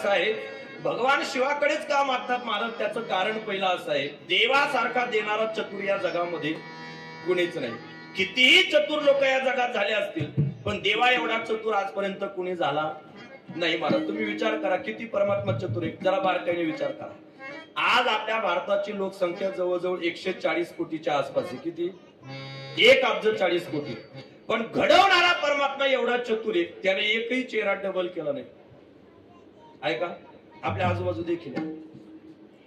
असं आहे, भगवान शिवाकडेच का मागतात महाराज? त्याचं कारण पहिलं असं आहे, देवासारखा देणारा चतुर या जगामध्ये कुणीच नाही. कितीही चतुर लोक या जगात झाले असतील, पण देवा एवढा चतुर आजपर्यंत कुणी झाला नाही महाराज. तुम्ही विचार करा, किती परमात्मा चतुर आहे, जरा बारकाईने विचार करा. आज आपल्या भारताची लोकसंख्या जवळजवळ 140 कोटीच्या आसपास आहे. किती? 1,40 कोटी. पण घडवणारा परमात्मा एवढा चतुर आहे, त्याने एकही चेहरा डबल केला नाही. ऐका, आपल्या आजूबाजू देखील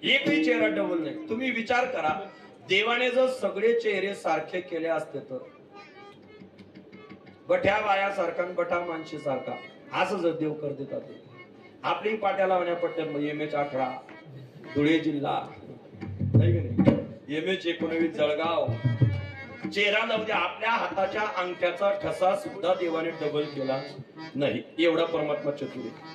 एकही चेहरा डबल नाही. तुम्ही विचार करा, देवाने जर सगळे चेहरे सारखे केले असते तर बठ्या बायासारखा बठा माणशी सारखा असं जर देव कर देतात. आपली पाट्या लावण्या पट्ट्यात MH 18 धुळे जिल्हा, MH 19 जळगाव, चेहरा जाऊ दे, आपल्या हाताच्या अंगठ्याचा ठसा सुद्धा देवाने डबल केला नाही. एवढा परमात्मा चतुर आहे.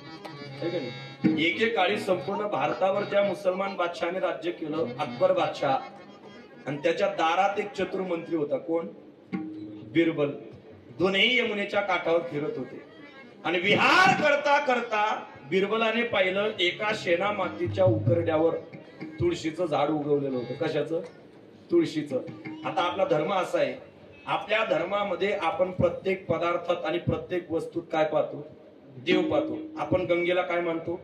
एकेकाळी संपूर्ण भारतावर त्या मुसलमान बादशहाने राज्य केलं, अकबर बादशाह. आणि त्याच्या दारात एक चतुर मंत्री होता. कोण? बिरबल. दोन्ही यमुनेच्या काठावर फिरत होते आणि विहार करता करता बिरबलाने पाहिलं, एका शेणा मातीच्या उकरड्यावर तुळशीचं झाड उगवलेलं होतं. कशाचं? तुळशीचं. आता आपला धर्म असा आहे, आपल्या धर्मामध्ये आपण प्रत्येक पदार्थात आणि प्रत्येक वस्तूत काय पाहतो? देव पाहतो. आपण गंगेला काय मानतो?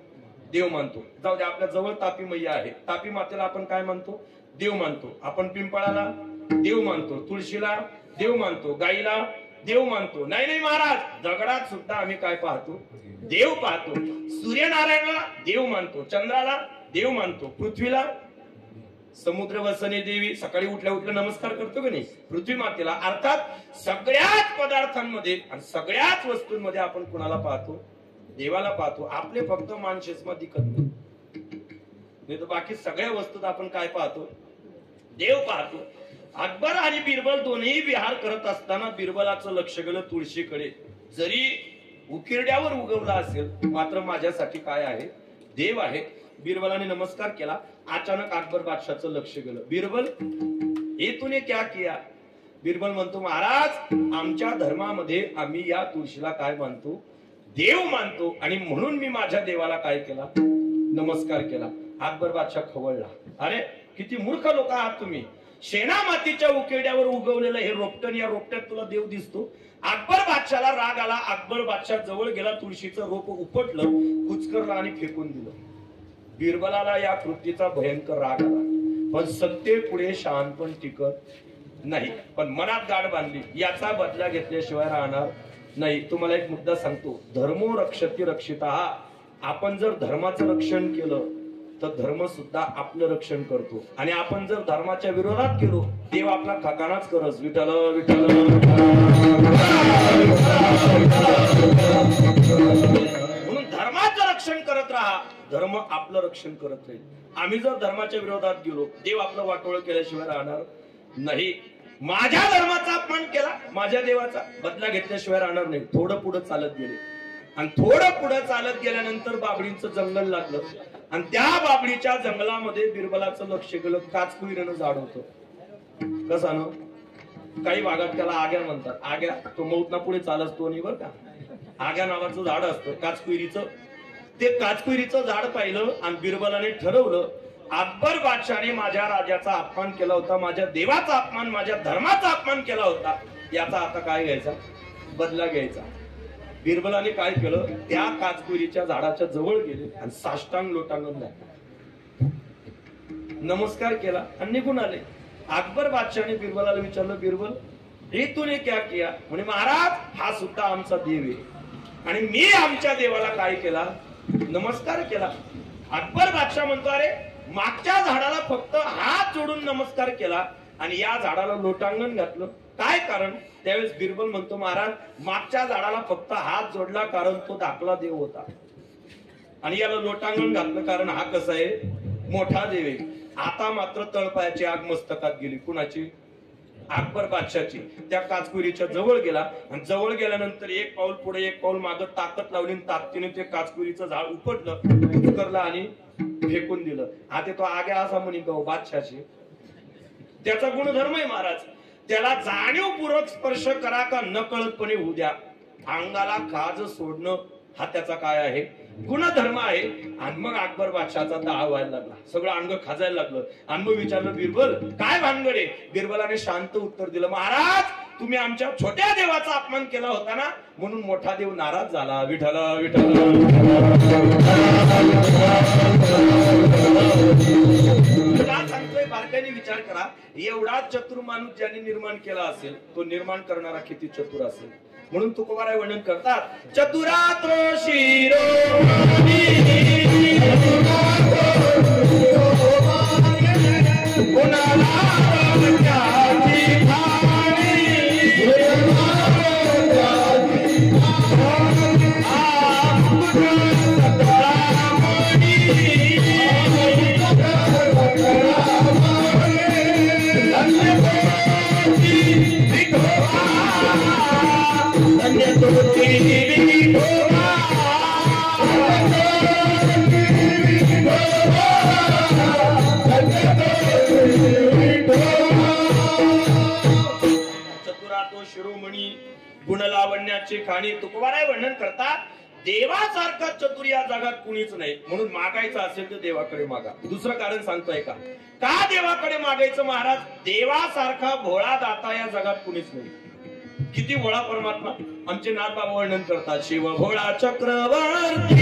देव मानतो. जाऊ दे, आपल्या जवळ तापी मैया आहे, तापी मातेला आपण काय मानतो? देव मानतो. आपण पिंपळाला देव मानतो, तुळशीला देव मानतो, गाईला देव मानतो. नाही नाही महाराज, दगडात सुद्धा आम्ही काय पाहतो? देव पाहतो. सूर्यनारायणाला देव मानतो, चंद्राला देव मानतो, पृथ्वीला, समुद्र वसने देवी, सकाळी उठल्या उठल्या नमस्कार करतो की नाही पृथ्वी मातेला. अर्थात सगळ्याच पदार्थांमध्ये आणि सगळ्याच वस्तूंमध्ये आपण कुणाला पाहतो? देवाला पाहतो. आपले फक्त मानशेषमा दिखत नाही तर बाकी सगळ्या वस्तूत आपण काय पाहतो? देव पाहतो. अकबर आणि बिरबल दोन्ही विहार करत असताना बिरबलाचं लक्ष गेलं तुळशीकडे. जरी उकिरड्यावर उगवला असेल, मात्र माझ्यासाठी काय आहे? देव आहे. बिरबलाने नमस्कार केला. अचानक अकबर बादशाहचं लक्ष गेलं. बिरबल, हे तूने क्या किया? बिरबल म्हणतो, महाराज, आमच्या धर्मामध्ये आम्ही या तुळशीला काय मानतो? देव मानतो. आणि म्हणून मी माझ्या देवाला काय केला? नमस्कार केला. अकबर बादशाह खवळला. अरे किती मूर्ख लोक आहात तुम्ही. शेणा मातीच्या उकेड्यावर उगवलेलं हे रोपटण, या रोपट्यात तुला देव दिसतो? अकबर बादशाहला राग आला. अकबर बादशाह जवळ गेला, तुळशीचं रोप उपटलं, कुचकरलं आणि फेकून दिलं. बिरबलाला या कृतीचा भयंकर राग आला, पण सत्ते पुढे शहाणपण टिकत नाही. पण मनात गाठ बांधली, याचा बदला घेतल्याशिवाय राहणार नाही. तुम्हाला एक मुद्दा सांगतो, धर्मो रक्षति रक्षिता. आपण जर धर्माचं रक्षण केलं तर धर्म सुद्धा आपलं रक्षण करतो. आणि आपण जर धर्माच्या विरोधात केलो, देव आपला ठकाणाच करस. विठ्ठल विठ्ठल. म्हणून धर्माचं रक्षण करत राहा, धर्म आपलं रक्षण करत राहील. आम्ही जर धर्माच्या विरोधात गेलो, देव आपलं वाटोळ केल्याशिवाय राहणार नाही. माझ्या धर्माचा अपमान केला, माझ्या देवाचा बदला घेतल्याशिवाय राहणार नाही. थोडं पुढे चालत गेले आणि थोडं पुढे चालत गेल्यानंतर बाबळींचं जंगल लागलं आणि त्या बाबळीच्या जंगलामध्ये बिरबलाचं लक्ष गेलं. काचकुईरानं झाड होतं. कसं ना, काही भागात त्याला आग्या म्हणतात. आग्या, तो मौतना पुढे चालत तो नाही बरं का. आग्या नावाचं झाड असतं काचकुईरीचं. ते काचकुईरीचं झाड पाहिलं आणि बिरबलाने ठरवलं, अकबर बादशाहने माझ्या राजाचा अपमान केला होता, माझ्या देवाचा अपमान, माझ्या धर्माचा अपमान केला होता, याचा आता काय घ्यायचा? बदला घ्यायचा. बिरबलाने काय केलं, त्या काचकुईरीच्या झाडाच्या जवळ गेले आणि साष्टांग लोटांगण घातलं, नमस्कार केला आणि निघून आले. अकबर बादशाहने बिरबलाला विचारलं, बिरबल, हे तूने क्या किया? म्हणे, महाराज, हा सुद्धा आमचा देव आहे आणि मी आमच्या देवाला काय केला? नमस्कार केला. अकबर बादशाह म्हणतो, अरे मागच्या झाडाला फक्त हात जोडून नमस्कार केला आणि या झाडाला लोटांगण घातलं, काय कारण? त्यावेळेस बिरबल म्हणतो, महाराज, मागच्या झाडाला फक्त हात जोडला कारण तो धाकला देव होता आणि याला लोटांगण घातलं कारण हा कसा आहे? मोठा देव आहे. आता मात्र तळपायाची आग मस्तकात गेली. कुणाची? अकबर बादशाहची. त्या काचकुरीच्या जवळ गेला आणि जवळ गेल्यानंतर एक पाऊल पुढे एक पाऊल मागे ताकद लावली, ताकदीने ते काचकुरीचं झाड उपटलं, उकरलं आणि फेकून दिलं. आता तो आग्या असा म्हणे गाव बादशाहची. त्याचा गुणधर्म आहे महाराज, त्याला जाणीवपूर्वक स्पर्श करा का न कळतपणे होऊ द्या. अंगाला खाज सोडणं हा त्याचा काय आहे? गुणधर्म आहे. आणि मग अकबर बादशाहचा दहा व्हायला लागला, सगळं अंग खाजायला लागलं. आणि मग विचारलं, बिरबल काय भानगड आहे? बिरबलाने शांत उत्तर दिलं, महाराज तुम्ही आमच्या छोट्या देवाचा अपमान केला होता ना, म्हणून मोठा देव नाराज झाला. विठ्ठल विठ्ठल. का सांगतोय? बारकाईने विचार करा, एवढा चतुर माणूस ज्याने निर्माण केला असेल, तो निर्माण करणारा किती चतुर असेल. म्हणून तुकोबाराय वर्णन करतात, चतुरात्रो शिरोमणी शिरोमणी गुणलावण्याचे खाणी. तुकोबाराय वर्णन करतात, देवासारखा चतुर या जगात कुणीच नाही. म्हणून मागायचं असेल तर देवाकडे मागा. दुसरं कारण सांगतोय का देवाकडे मागायचं महाराज? देवासारखा भोळा दाता या जगात कुणीच नाही. किती भोळा परमात्मा. आमचे नाथ बाबा वर्णन करतात, शिव भोळा चक्रवर्ती